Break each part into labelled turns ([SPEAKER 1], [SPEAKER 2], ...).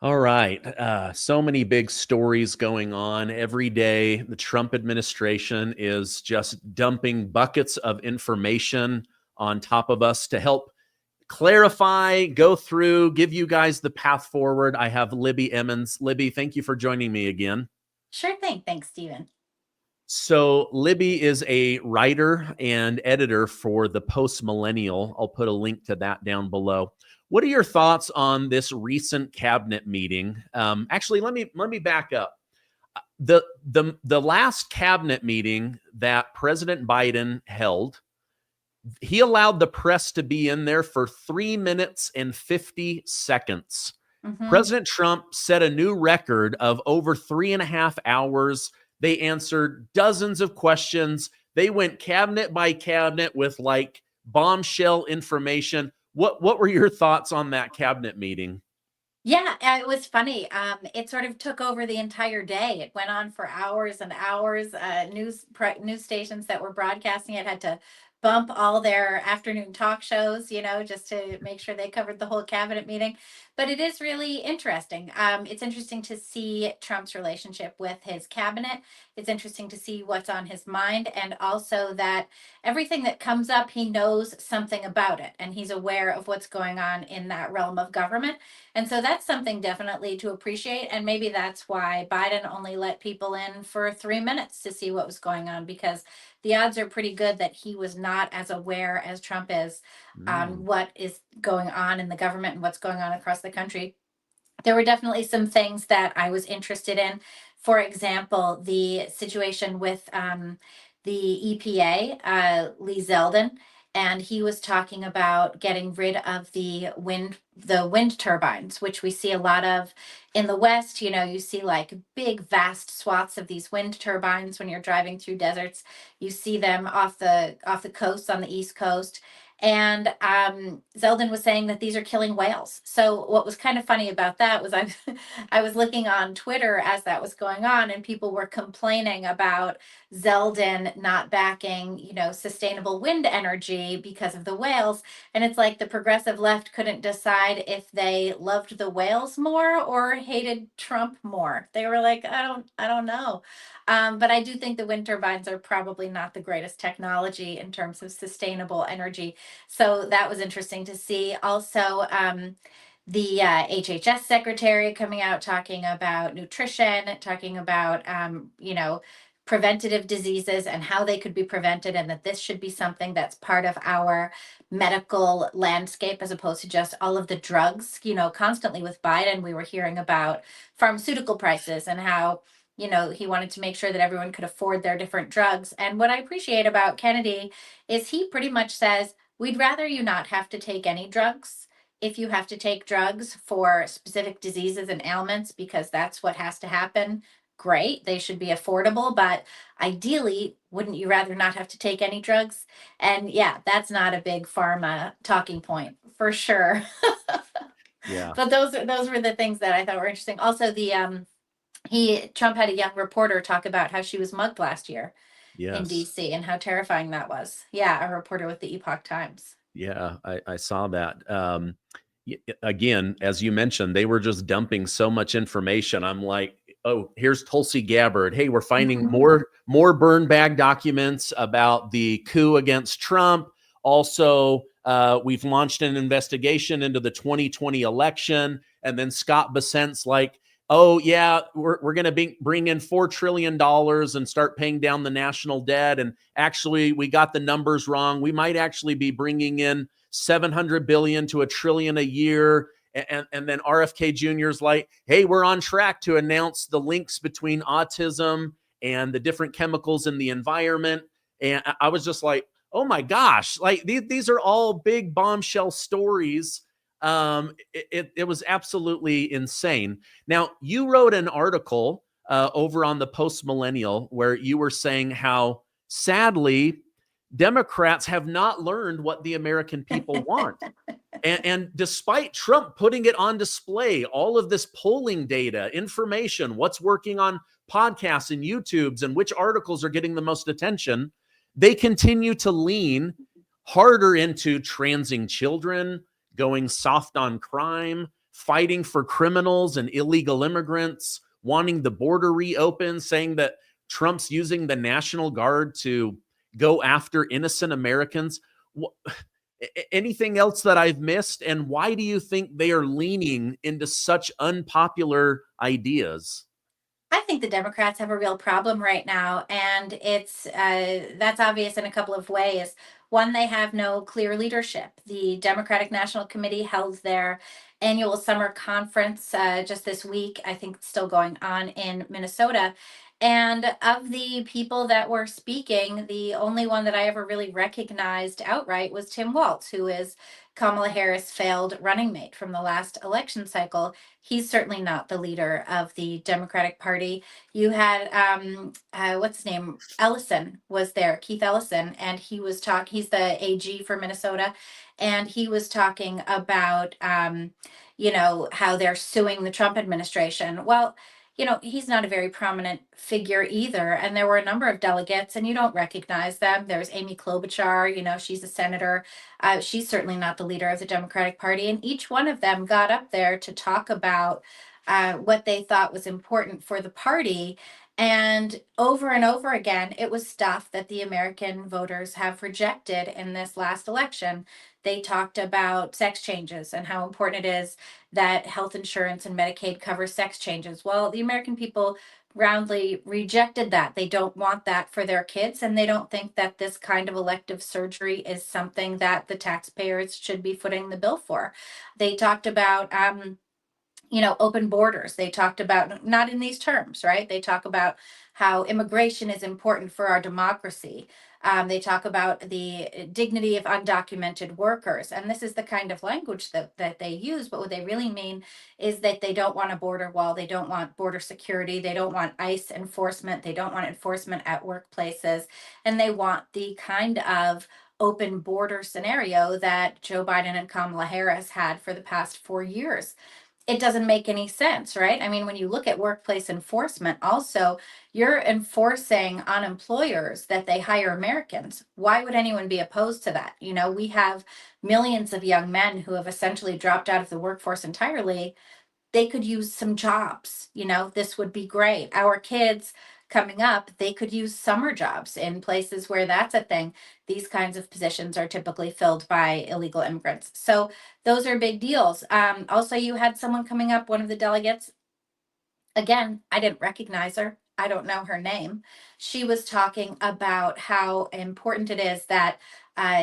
[SPEAKER 1] All right. So many big stories going on every day. The Trump administration is just dumping buckets of information on top of us to help clarify, go through, give you guys the path forward. I have Libby Emmons. Libby, thank you for joining me again.
[SPEAKER 2] Sure thing. Thanks, Stephen.
[SPEAKER 1] So, Libby is a writer and editor for the Post Millenial. I'll put a link to that down below. What are your thoughts on this recent cabinet meeting? Actually, let me back up. The last cabinet meeting that President Biden held, he allowed the press to be in there for 3 minutes and 50 seconds.
[SPEAKER 2] Hmm.
[SPEAKER 1] President Trump set a new record of over 3.5 hours. They answered dozens of questions. They went cabinet by cabinet with like bombshell information. What were your thoughts on that cabinet meeting?
[SPEAKER 2] Yeah, it was funny. It sort of took over the entire day. It went on for hours and hours. News stations that were broadcasting it had to bump all their afternoon talk shows, just to make sure they covered the whole cabinet meeting. But it is really interesting. It's interesting to see Trump's relationship with his cabinet. It's interesting to see what's on his mind, and also that everything that comes up, he knows something about it, and he's aware of what's going on in that realm of government. And so that's something definitely to appreciate. And maybe that's why Biden only let people in for 3 minutes to see what was going on, because the odds are pretty good that he was not as aware as Trump is on
[SPEAKER 1] Mm.
[SPEAKER 2] what is going on in the government and what's going on across the country. There were definitely some things that I was interested in. For example, the situation with the EPA, Lee Zeldin, and he was talking about getting rid of the wind turbines, which we see a lot of in the West. You see like big, vast swaths of these wind turbines when you're driving through deserts. You see them off the coast on the East Coast. And Zeldin was saying that these are killing whales. So what was kind of funny about that was I was looking on Twitter as that was going on, and people were complaining about Zeldin not backing, sustainable wind energy because of the whales. And it's like the progressive left couldn't decide if they loved the whales more or hated Trump more. They were like, I don't know. But I do think the wind turbines are probably not the greatest technology in terms of sustainable energy. So that was interesting to see. Also, the HHS secretary coming out talking about nutrition, talking about, preventative diseases and how they could be prevented, and that this should be something that's part of our medical landscape as opposed to just all of the drugs. Constantly with Biden, we were hearing about pharmaceutical prices and how he wanted to make sure that everyone could afford their different drugs. And what I appreciate about Kennedy is he pretty much says, we'd rather you not have to take any drugs. If you have to take drugs for specific diseases and ailments, because that's what has to happen, great. They should be affordable. But ideally, wouldn't you rather not have to take any drugs? And yeah, that's not a big pharma talking point for sure.
[SPEAKER 1] Yeah.
[SPEAKER 2] But those were the things that I thought were interesting. Also, the he Trump had a young reporter talk about how she was mugged last year in
[SPEAKER 1] Yes.
[SPEAKER 2] DC and how terrifying that was. Yeah, a reporter with the Epoch Times.
[SPEAKER 1] Yeah, I saw that. Again, as you mentioned, they were just dumping so much information. I'm like, oh, here's Tulsi Gabbard. Hey, we're finding more burn bag documents about the coup against Trump. Also, we've launched an investigation into the 2020 election. And then Scott Bessent's like, oh, yeah, we're going to bring in $4 trillion and start paying down the national debt. And actually, we got the numbers wrong. We might actually be bringing in 700 billion to $1 trillion a year. And then RFK Jr.'s like, hey, we're on track to announce the links between autism and the different chemicals in the environment. And I was just like, oh my gosh, like these are all big bombshell stories. It was absolutely insane. Now, you wrote an article over on the Post Millenial where you were saying how sadly Democrats have not learned what the American people want. And despite Trump putting it on display, all of this polling data, information, what's working on podcasts and YouTubes, and which articles are getting the most attention, they continue to lean harder into transing children, going soft on crime, fighting for criminals and illegal immigrants, wanting the border reopened, saying that Trump's using the National Guard to go after innocent Americans. Anything else that I've missed? And why do you think they are leaning into such unpopular ideas?
[SPEAKER 2] I think the Democrats have a real problem right now, and it's that's obvious in a couple of ways. One, they have no clear leadership. The Democratic National Committee held their annual summer conference just this week. I think it's still going on in Minnesota. And of the people that were speaking, the only one that I ever really recognized outright was Tim Walz, who is Kamala Harris' failed running mate from the last election cycle. He's certainly not the leader of the Democratic Party. You had what's his name? Ellison was there, Keith Ellison, and he was talking. He's the AG for Minnesota, and he was talking about how they're suing the Trump administration. Well, he's not a very prominent figure either. And there were a number of delegates, and you don't recognize them. There's Amy Klobuchar, she's a senator. She's certainly not the leader of the Democratic Party. And each one of them got up there to talk about what they thought was important for the party. And over again, it was stuff that the American voters have rejected in this last election. They talked about sex changes and how important it is that health insurance and Medicaid cover sex changes. Well, the American people roundly rejected that. They don't want that for their kids, and they don't think that this kind of elective surgery is something that the taxpayers should be footing the bill for. They talked about open borders. They talked about, not in these terms, right? They talk about how immigration is important for our democracy. They talk about the dignity of undocumented workers. And this is the kind of language that they use. But what they really mean is that they don't want a border wall. They don't want border security. They don't want ICE enforcement. They don't want enforcement at workplaces. And they want the kind of open border scenario that Joe Biden and Kamala Harris had for the past 4 years. It doesn't make any sense, right? I mean, when you look at workplace enforcement, also, you're enforcing on employers that they hire Americans. Why would anyone be opposed to that? We have millions of young men who have essentially dropped out of the workforce entirely. They could use some jobs. This would be great. Our kids coming up, they could use summer jobs in places where that's a thing. These kinds of positions are typically filled by illegal immigrants. So those are big deals. Also, you had someone coming up, one of the delegates. Again, I didn't recognize her. I don't know her name. She was talking about how important it is that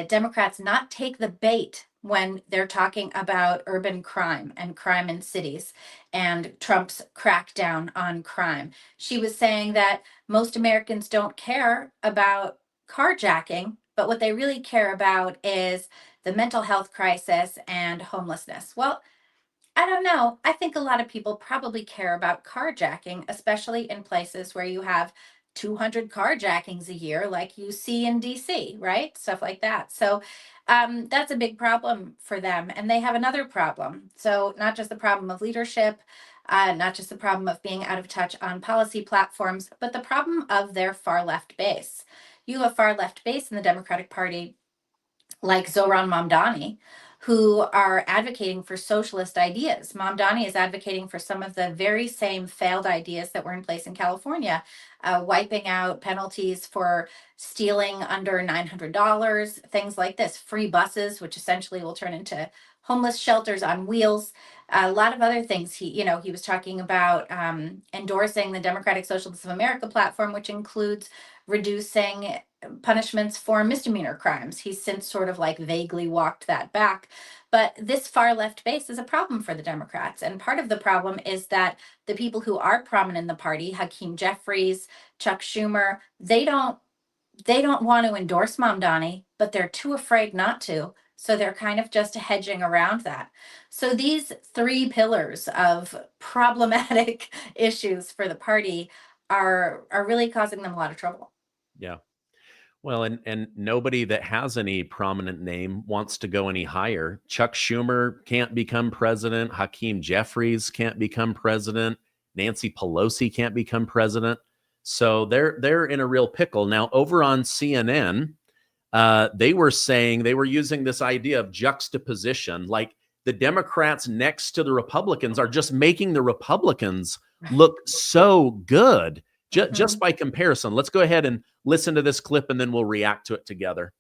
[SPEAKER 2] Democrats not take the bait when they're talking about urban crime and crime in cities and Trump's crackdown on crime. She was saying that most Americans don't care about carjacking, but what they really care about is the mental health crisis and homelessness. Well, I don't know. I think a lot of people probably care about carjacking, especially in places where you have 200 carjackings a year, like you see in DC, right? Stuff like that. So that's a big problem for them. And they have another problem. So, not just the problem of leadership, not just the problem of being out of touch on policy platforms, but the problem of their far left base. You have a far left base in the Democratic Party like Zohran Mamdani, who are advocating for socialist ideas. Mamdani is advocating for some of the very same failed ideas that were in place in California, wiping out penalties for stealing under $900, things like this, free buses, which essentially will turn into homeless shelters on wheels, a lot of other things. He was talking about endorsing the Democratic Socialists of America platform, which includes reducing punishments for misdemeanor crimes. He's since sort of like vaguely walked that back. But this far left base is a problem for the Democrats. And part of the problem is that the people who are prominent in the party, Hakeem Jeffries, Chuck Schumer, they don't want to endorse Mamdani, but they're too afraid not to. So they're kind of just hedging around that. So these three pillars of problematic issues for the party are really causing them a lot of trouble.
[SPEAKER 1] Yeah. Well, and nobody that has any prominent name wants to go any higher. Chuck Schumer can't become president. Hakeem Jeffries can't become president. Nancy Pelosi can't become president. So they're in a real pickle. Now, over on CNN, they were saying, they were using this idea of juxtaposition, like the Democrats next to the Republicans are just making the Republicans look so good just by comparison. Let's go ahead and listen to this clip and then we'll react to it together.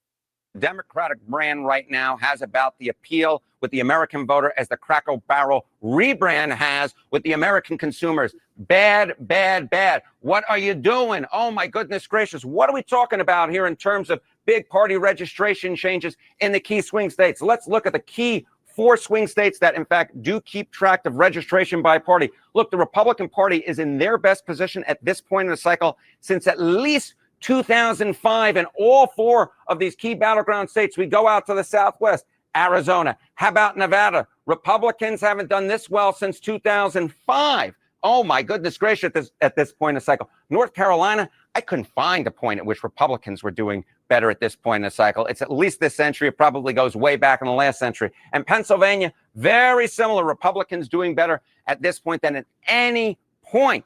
[SPEAKER 3] Democratic brand right now has about the appeal with the American voter as the Cracker Barrel rebrand has with the American consumers. Bad, bad, bad. What are you doing? Oh, my goodness gracious. What are we talking about here in terms of big party registration changes in the key swing states? Let's look at the key 4 swing states that, in fact, do keep track of registration by party. Look, the Republican Party is in their best position at this point in the cycle since at least 2005, and all 4 of these key battleground states. We go out to the Southwest, Arizona. How about Nevada? Republicans haven't done this well since 2005. Oh my goodness gracious, at this point in the cycle. North Carolina, I couldn't find a point at which Republicans were doing better at this point in the cycle. It's at least this century. It probably goes way back in the last century. And Pennsylvania, very similar. Republicans doing better at this point than at any point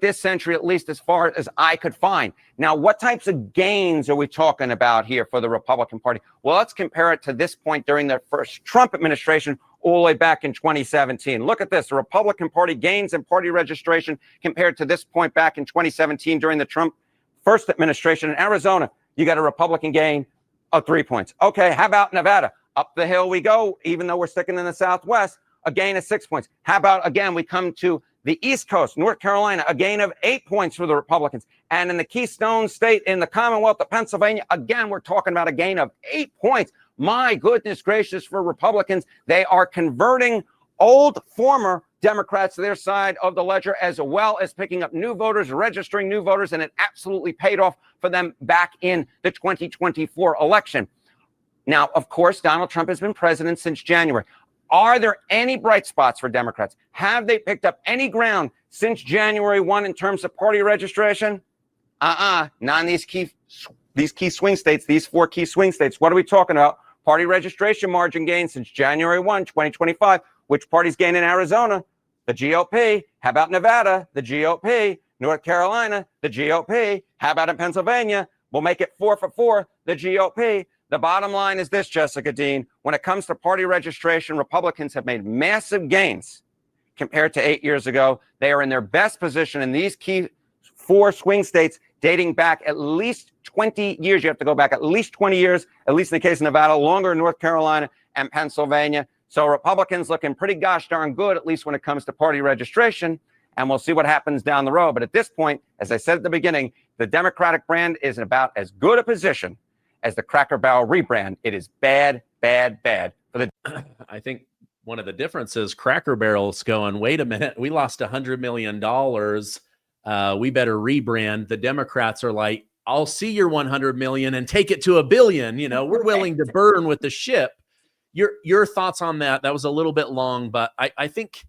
[SPEAKER 3] this century, at least as far as I could find. Now, what types of gains are we talking about here for the Republican Party? Well, let's compare it to this point during the first Trump administration all the way back in 2017. Look at this. The Republican Party gains in party registration compared to this point back in 2017 during the Trump first administration. In Arizona, you got a Republican gain of 3 points. Okay, how about Nevada? Up the hill we go, even though we're sticking in the Southwest, a gain of 6 points. How about, again, we come to the East Coast, North Carolina, a gain of 8 points for the Republicans. And in the Keystone State, in the Commonwealth of Pennsylvania, again, we're talking about a gain of 8 points. My goodness gracious, for Republicans, they are converting old former Democrats to their side of the ledger, as well as picking up new voters, registering new voters, and it absolutely paid off for them back in the 2024 election. Now, of course, Donald Trump has been president since January. Are there any bright spots for Democrats? Have they picked up any ground since January 1 in terms of party registration? Not in these key swing states, these 4 key swing states. What are we talking about? Party registration margin gain since January 1, 2025. Which parties gain in Arizona? The GOP. How about Nevada? The GOP. North Carolina? The GOP. How about in Pennsylvania? We'll make it 4 for 4, the GOP. The bottom line is this, Jessica Dean. When it comes to party registration, Republicans have made massive gains compared to 8 years ago. They are in their best position in these key 4 swing states dating back at least 20 years. You have to go back at least 20 years, at least in the case of Nevada, longer in North Carolina and Pennsylvania. So Republicans looking pretty gosh darn good, at least when it comes to party registration. And we'll see what happens down the road. But at this point, as I said at the beginning, the Democratic brand is in about as good a position as the Cracker Barrel rebrand. It is bad, bad, bad for the.
[SPEAKER 1] I think one of the differences, Cracker Barrel's going, wait a minute, we lost $100 million. We better rebrand. The Democrats are like, I'll see your 100 million and take it to $1 billion. You know, we're willing to burn with the ship. Your thoughts on that? That was a little bit long, but I think,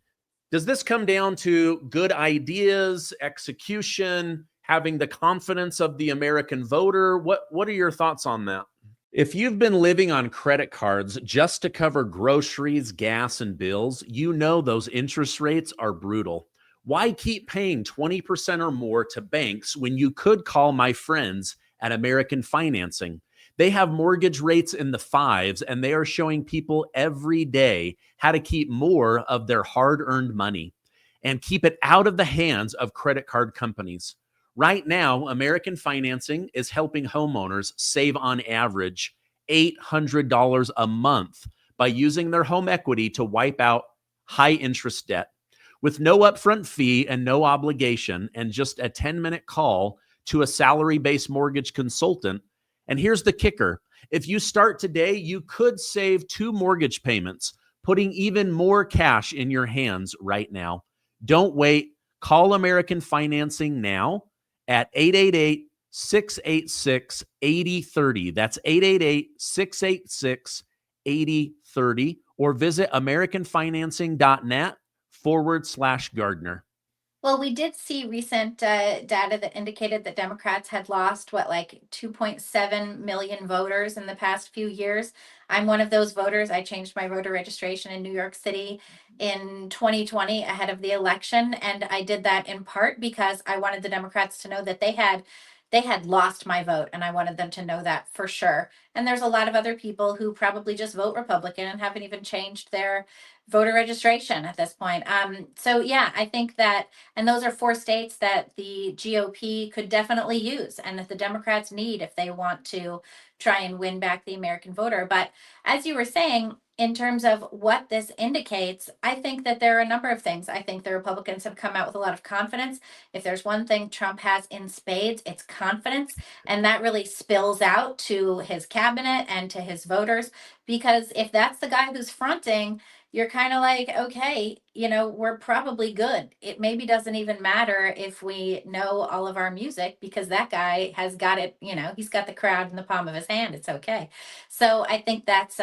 [SPEAKER 1] does this come down to good ideas, execution, having the confidence of the American voter? What are your thoughts on that? If you've been living on credit cards just to cover groceries, gas, and bills, you know those interest rates are brutal. Why keep paying 20% or more to banks when you could call my friends at American Financing? They have mortgage rates in the 5s, and they are showing people every day how to keep more of their hard-earned money and keep it out of the hands of credit card companies. Right now, American Financing is helping homeowners save on average $800 a month by using their home equity to wipe out high-interest debt. With no upfront fee and no obligation, and just a 10-minute call to a salary-based mortgage consultant. And here's the kicker. If you start today, you could save 2 mortgage payments, putting even more cash in your hands right now. Don't wait. Call American Financing now at 888-686-8030. That's 888-686-8030, or visit americanfinancing.net/Gardner.
[SPEAKER 2] Well, we did see recent data that indicated that Democrats had lost, like 2.7 million voters in the past few years. I'm one of those voters. I changed my voter registration in New York City in 2020 ahead of the election. And I did that in part because I wanted the Democrats to know that they had they had lost my vote, and I wanted them to know that for sure. And there's a lot of other people who probably just vote Republican and haven't even changed their voter registration at this point. So yeah, I think that, and those are 4 states that the GOP could definitely use, and that the Democrats need if they want to try and win back the American voter. But as you were saying, in terms of what this indicates, I think that there are a number of things. I think the Republicans have come out with a lot of confidence. If there's one thing Trump has in spades, it's confidence. And that really spills out to his cabinet and to his voters. Because if that's the guy who's fronting, you're kind of like, okay, we're probably good. It maybe doesn't even matter if we know all of our music, because that guy has got it, he's got the crowd in the palm of his hand. It's okay. So I think that's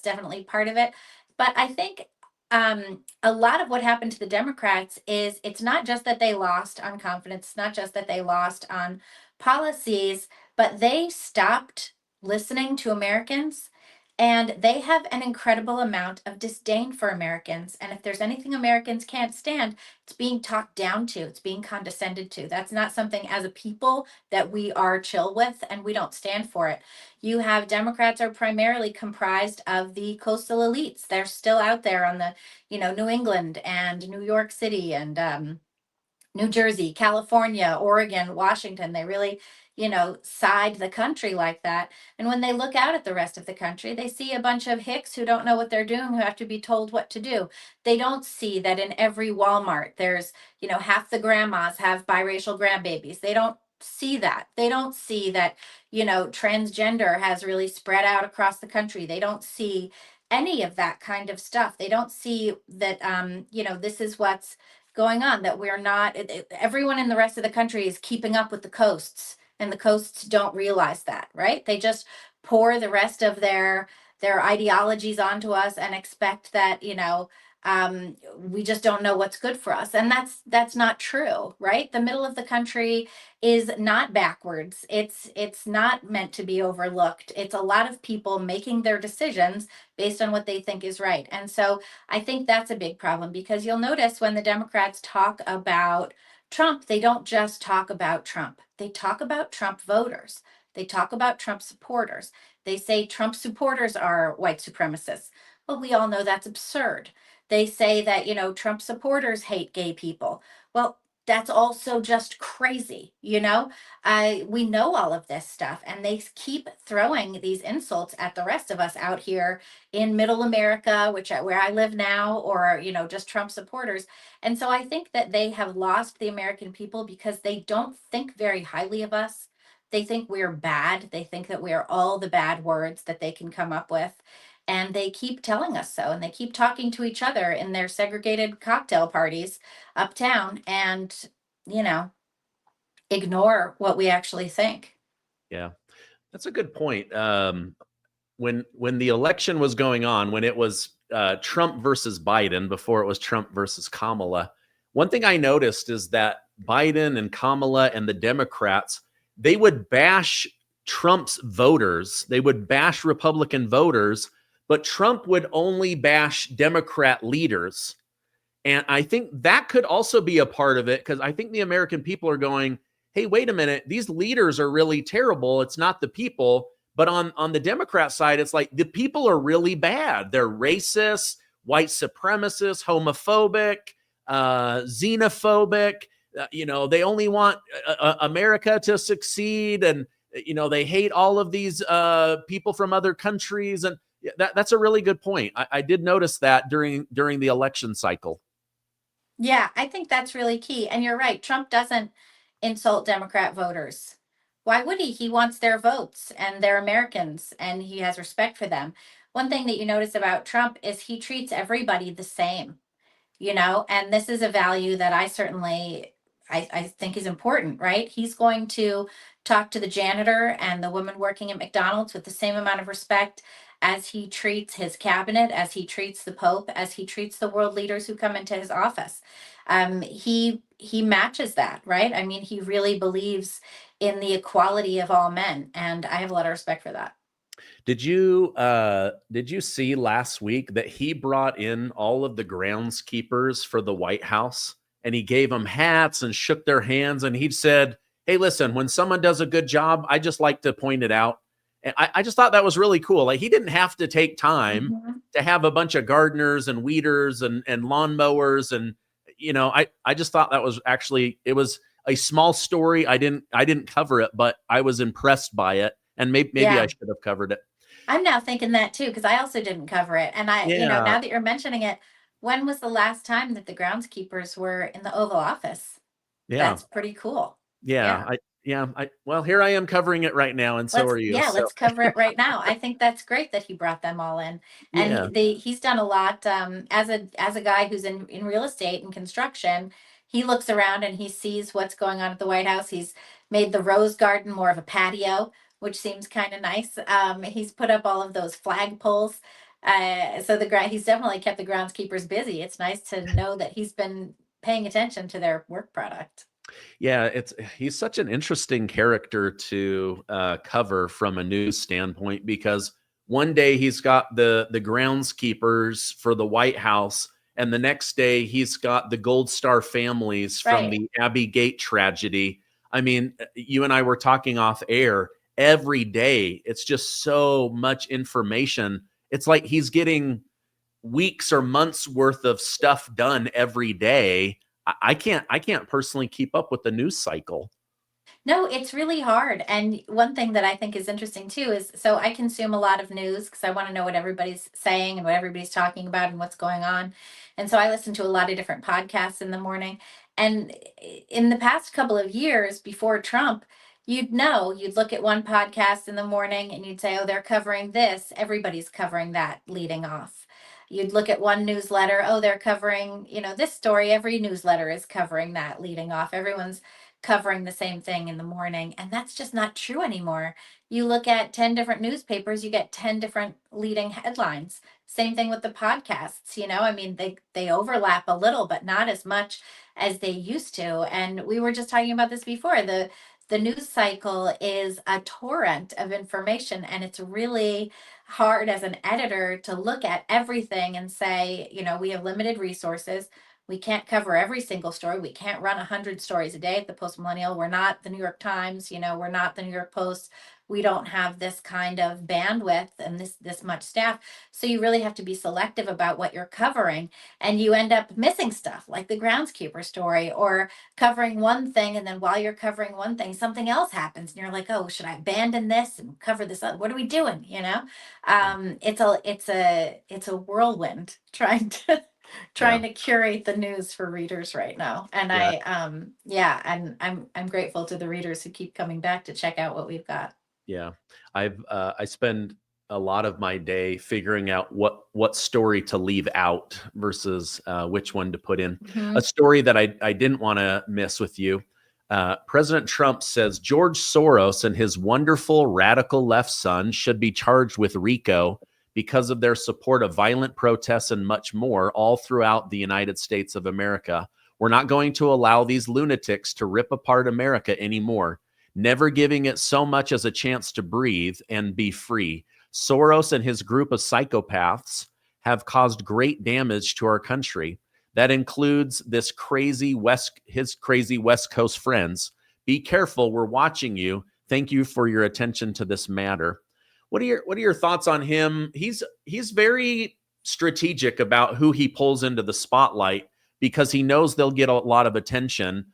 [SPEAKER 2] definitely part of it. But I think a lot of what happened to the Democrats is, it's not just that they lost on confidence, it's not just that they lost on policies, but they stopped listening to Americans. And they have an incredible amount of disdain for Americans. And if there's anything Americans can't stand, it's being talked down to, it's being condescended to. That's not something as a people that we are chill with, and we don't stand for it. You have Democrats are primarily comprised of the coastal elites. They're still out there on the, New England and New York City and New Jersey, California, Oregon, Washington. They really, side the country like that. And when they look out at the rest of the country, they see a bunch of hicks who don't know what they're doing, who have to be told what to do. They don't see that in every Walmart, there's, half the grandmas have biracial grandbabies. They don't see that. They don't see that, transgender has really spread out across the country. They don't see any of that kind of stuff. They don't see that, this is what's going on, that we're not, everyone in the rest of the country is keeping up with the coasts, and the coasts don't realize that, right? They just pour the rest of their ideologies onto us and expect that, we just don't know what's good for us. And that's not true, right? The middle of the country is not backwards. It's not meant to be overlooked. It's a lot of people making their decisions based on what they think is right. And so I think that's a big problem, because you'll notice when the Democrats talk about Trump, they don't just talk about Trump. They talk about Trump voters. They talk about Trump supporters. They say Trump supporters are white supremacists. Well, we all know that's absurd. They say that, Trump supporters hate gay people. Well, that's also just crazy. We know all of this stuff, and they keep throwing these insults at the rest of us out here in middle America, where I live now, or, just Trump supporters. And so I think that they have lost the American people because they don't think very highly of us. They think we're bad. They think that we're all the bad words that they can come up with. And they keep telling us so. And they keep talking to each other in their segregated cocktail parties uptown, and, ignore what we actually think.
[SPEAKER 1] Yeah, that's a good point. When the election was going on, when it was Trump versus Biden, before it was Trump versus Kamala, one thing I noticed is that Biden and Kamala and the Democrats, they would bash Trump's voters. They would bash Republican voters, but Trump would only bash Democrat leaders. And I think that could also be a part of it, because I think the American people are going, hey, wait a minute, these leaders are really terrible. It's not the people. But on the Democrat side, it's like the people are really bad. They're racist, white supremacists, homophobic, xenophobic. They only want America to succeed. And, they hate all of these people from other countries. And that's a really good point. I did notice that during the election cycle.
[SPEAKER 2] Yeah, I think that's really key. And you're right. Trump doesn't insult Democrat voters. Why would he? He wants their votes, and they're Americans, and he has respect for them. One thing that you notice about Trump is he treats everybody the same, and this is a value that I certainly I think is important, right? He's going to talk to the janitor and the woman working at McDonald's with the same amount of respect as he treats his cabinet, as he treats the Pope, as he treats the world leaders who come into his office. He matches that, right? I mean, he really believes in the equality of all men, and I have a lot of respect for that.
[SPEAKER 1] Did you see last week that he brought in all of the groundskeepers for the White House, and he gave them hats and shook their hands, and he said, hey, listen, when someone does a good job, I just like to point it out. And I just thought that was really cool. Like, he didn't have to take time to have a bunch of gardeners and weeders and lawnmowers. And, I just thought that was actually, it was a small story. I didn't cover it, but I was impressed by it. And maybe I
[SPEAKER 2] Yeah.
[SPEAKER 1] should have covered it.
[SPEAKER 2] I'm now thinking that too, because I also didn't cover it. And
[SPEAKER 1] Yeah.
[SPEAKER 2] now that you're mentioning it, when was the last time that the groundskeepers were in the Oval Office?
[SPEAKER 1] Yeah.
[SPEAKER 2] That's pretty cool.
[SPEAKER 1] Yeah. Well, here I am covering it right now. And so are you. So,
[SPEAKER 2] Let's cover it right now. I think that's great that he brought them all in.
[SPEAKER 1] yeah.
[SPEAKER 2] And he's done a lot, as a guy who's in real estate and construction. He looks around and he sees what's going on at the White House. He's made the Rose Garden more of a patio, which seems kind of nice. He's put up all of those flagpoles. So he's definitely kept the groundskeepers busy. It's nice to know that he's been paying attention to their work product.
[SPEAKER 1] Yeah, he's such an interesting character to cover from a news standpoint, because one day he's got the groundskeepers for the White House, and the next day he's got the Gold Star families from
[SPEAKER 2] Right.
[SPEAKER 1] the Abbey Gate tragedy. I mean, you and I were talking off air. Every day, it's just so much information. It's like he's getting weeks or months worth of stuff done every day. I can't personally keep up with the news cycle.
[SPEAKER 2] No, it's really hard. And one thing that I think is interesting too is, so I consume a lot of news because I want to know what everybody's saying and what everybody's talking about and what's going on. And so I listen to a lot of different podcasts in the morning. And in the past couple of years before Trump, you'd look at one podcast in the morning and you'd say, oh, they're covering this. Everybody's covering that leading off. You'd look at one newsletter, oh, they're covering, this story. Every newsletter is covering that leading off. Everyone's covering the same thing in the morning. And that's just not true anymore. You look at 10 different newspapers, you get 10 different leading headlines. Same thing with the podcasts, I mean, they overlap a little, but not as much as they used to. And we were just talking about this before. The news cycle is a torrent of information, and it's really hard as an editor to look at everything and say, we have limited resources. We can't cover every single story. We can't run 100 stories a day at the Post Millenial. We're not the New York Times, we're not the New York Post. We don't have this kind of bandwidth and this much staff. So you really have to be selective about what you're covering. And you end up missing stuff like the groundskeeper story, or covering one thing. And then while you're covering one thing, something else happens. And you're like, oh, should I abandon this and cover this up? What are we doing? It's a whirlwind trying to curate the news for readers right now. And
[SPEAKER 1] Yeah.
[SPEAKER 2] and I'm grateful to the readers who keep coming back to check out what we've got.
[SPEAKER 1] Yeah. I spend a lot of my day figuring out what story to leave out versus which one to put in. A story that I didn't want to miss with you. President Trump says George Soros and his wonderful radical left son should be charged with RICO because of their support of violent protests and much more all throughout the United States of America. We're not going to allow these lunatics to rip apart America anymore, never giving it so much as a chance to breathe and be free. Soros and his group of psychopaths have caused great damage to our country. That includes his crazy West Coast friends. Be careful, we're watching you. Thank you for your attention to this matter. What are your thoughts on him? He's very strategic about who he pulls into the spotlight because he knows they'll get a lot of attention.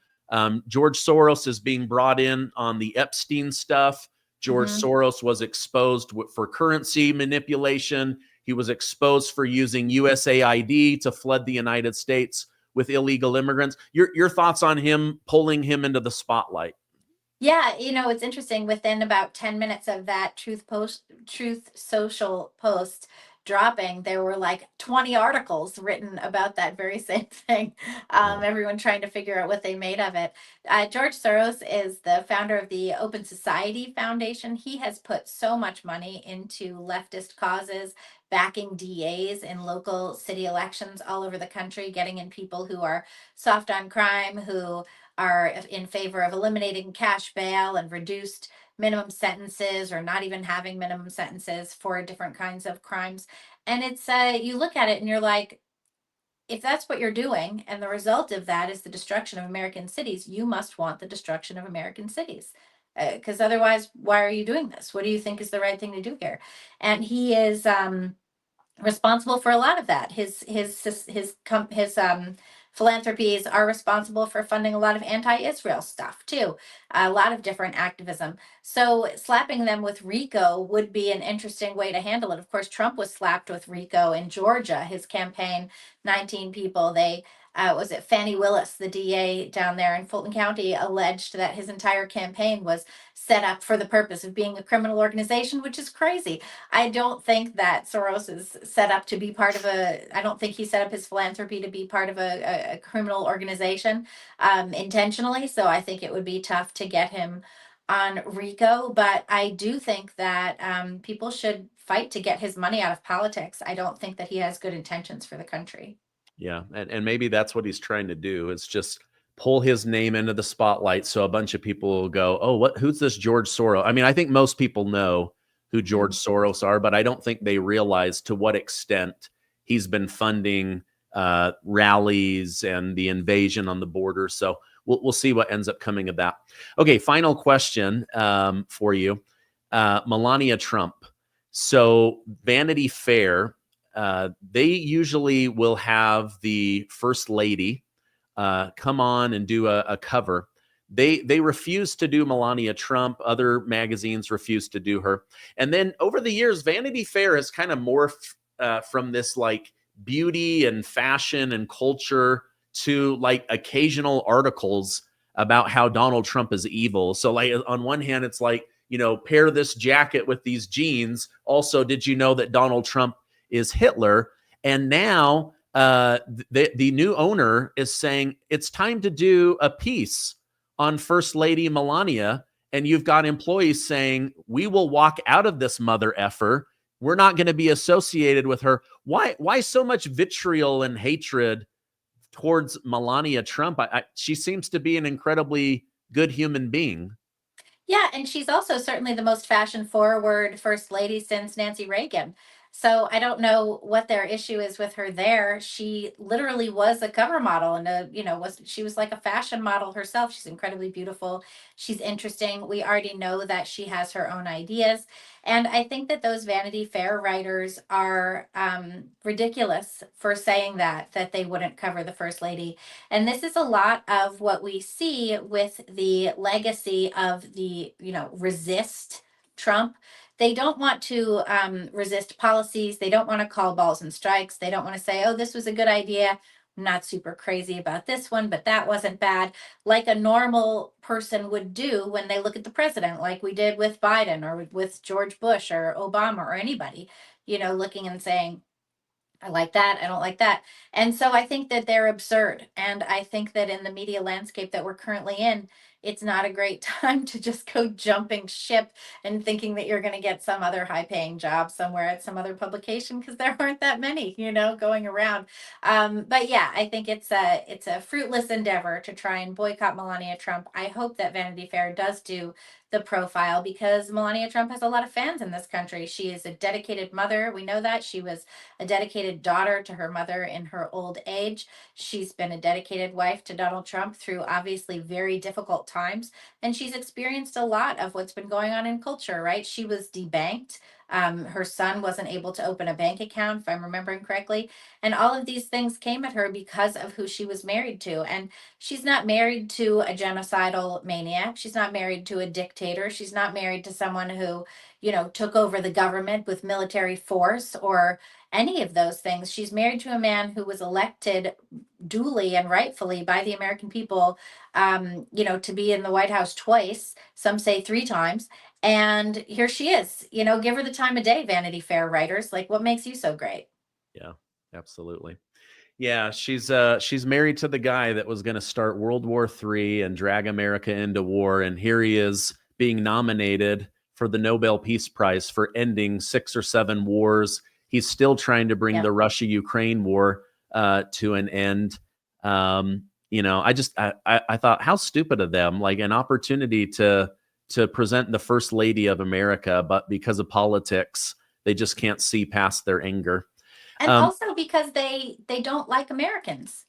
[SPEAKER 1] George Soros is being brought in on the Epstein stuff. George Soros was exposed for currency manipulation. He was exposed for using USAID to flood the United States with illegal immigrants. Your thoughts on him pulling him into the spotlight?
[SPEAKER 2] Yeah, it's interesting. Within about 10 minutes of that Truth Social post dropping, there were like 20 articles written about that very same thing. Everyone trying to figure out what they made of it. George Soros is the founder of the Open Society Foundation. He has put so much money into leftist causes, backing DAs in local city elections all over the country, getting in people who are soft on crime, who are in favor of eliminating cash bail and reduced minimum sentences, or not even having minimum sentences for different kinds of crimes. And it's you look at it and you're like, if that's what you're doing, and the result of that is the destruction of American cities, you must want the destruction of American cities. Because otherwise, why are you doing this? What do you think is the right thing to do here? And he is responsible for a lot of that. His philanthropies are responsible for funding a lot of anti-Israel stuff too, a lot of different activism. So slapping them with RICO would be an interesting way to handle it. Of course, Trump was slapped with RICO in Georgia. His campaign, 19 people, they was it Fannie Willis, the DA down there in Fulton County, alleged that his entire campaign was set up for the purpose of being a criminal organization, which is crazy. I don't think that Soros is set up to be part of I don't think he set up his philanthropy to be part of a criminal organization intentionally. So I think it would be tough to get him on RICO. But I do think that people should fight to get his money out of politics. I don't think that he has good intentions for the country.
[SPEAKER 1] Yeah. And maybe that's what he's trying to do. It's just pull his name into the spotlight. So a bunch of people will go, oh, who's this George Soros? I mean, I think most people know who George Soros are, but I don't think they realize to what extent he's been funding rallies and the invasion on the border. So we'll see what ends up coming of that. Okay, final question for you. Melania Trump. So Vanity Fair, they usually will have the first lady come on and do a cover. They refuse to do Melania Trump. Other magazines refuse to do her. And then over the years, Vanity Fair has kind of morphed from this like beauty and fashion and culture to like occasional articles about how Donald Trump is evil. So like on one hand, it's like, you know, pair this jacket with these jeans. Also, did you know that Donald Trump is Hitler? And now the new owner is saying it's time to do a piece on First Lady Melania. And you've got employees saying, we will walk out of this mother effer. We're not going to be associated with her. Why so much vitriol and hatred towards Melania Trump? She seems to be an incredibly good human being.
[SPEAKER 2] Yeah, and she's also certainly the most fashion forward first lady since Nancy Reagan. So I don't know what their issue is with her there. She literally was a cover model and she was like a fashion model herself. She's incredibly beautiful. She's interesting. We already know that she has her own ideas. And I think that those Vanity Fair writers are ridiculous for saying that they wouldn't cover the first lady. And this is a lot of what we see with the legacy of the, resist Trump. They don't want to resist policies. They don't want to call balls and strikes. They don't want to say, oh, this was a good idea. I'm not super crazy about this one, but that wasn't bad. Like a normal person would do when they look at the president, like we did with Biden or with George Bush or Obama or anybody, looking and saying, I like that. I don't like that. And so I think that they're absurd. And I think that in the media landscape that we're currently in, it's not a great time to just go jumping ship and thinking that you're going to get some other high paying job somewhere at some other publication, because there aren't that many, going around. But yeah, I think it's a fruitless endeavor to try and boycott Melania Trump. I hope that Vanity Fair does do the profile, because Melania Trump has a lot of fans in this country. She is a dedicated mother. We know that. She was a dedicated daughter to her mother in her old age. She's been a dedicated wife to Donald Trump through obviously very difficult times. And she's experienced a lot of what's been going on in culture, right? She was debanked. Her son wasn't able to open a bank account, if I'm remembering correctly. And all of these things came at her because of who she was married to. And she's not married to a genocidal maniac. She's not married to a dictator. She's not married to someone who, took over the government with military force or any of those things. She's married to a man who was elected duly and rightfully by the American people, to be in the White House twice, some say 3 times. And here she is, give her the time of day, Vanity Fair writers. Like, what makes you so great?
[SPEAKER 1] Yeah, absolutely. Yeah, she's married to the guy that was going to start World War III and drag America into war. And here he is being nominated for the Nobel Peace Prize for ending 6 or 7 wars. He's still trying to bring the Russia-Ukraine war to an end. I thought, how stupid of them, like an opportunity to present the first lady of America, but because of politics, they just can't see past their anger.
[SPEAKER 2] And also because they don't like Americans,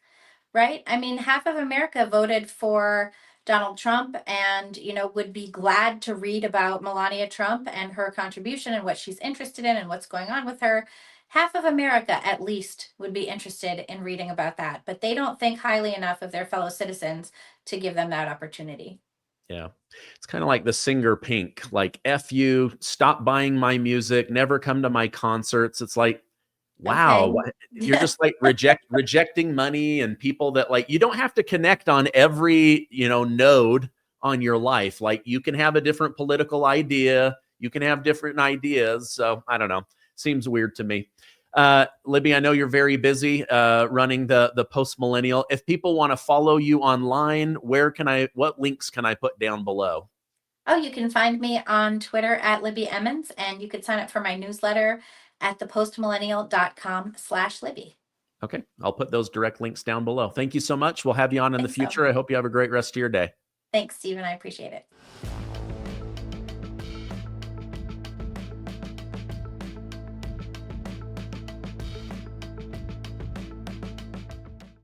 [SPEAKER 2] right? I mean, half of America voted for Donald Trump and, would be glad to read about Melania Trump and her contribution and what she's interested in and what's going on with her. Half of America, at least, would be interested in reading about that, but they don't think highly enough of their fellow citizens to give them that opportunity.
[SPEAKER 1] Yeah. It's kind of like the singer Pink, like, F you, stop buying my music, never come to my concerts. It's like, wow,
[SPEAKER 2] Okay.
[SPEAKER 1] you're just like rejecting money and people that, like, you don't have to connect on every, node on your life. Like, you can have a different political idea. You can have different ideas. So I don't know. Seems weird to me. Libby, I know you're very busy running the Post Millenial. If people want to follow you online, what links can I put down below?
[SPEAKER 2] Oh, you can find me on Twitter at Libby Emmons, and you could sign up for my newsletter at thepostmillennial.com/Libby.
[SPEAKER 1] Okay. I'll put those direct links down below. Thank you so much. We'll have you on in the
[SPEAKER 2] Thanks, so.
[SPEAKER 1] future. I hope you have a great rest of your day.
[SPEAKER 2] Thanks, Stephen. I appreciate it.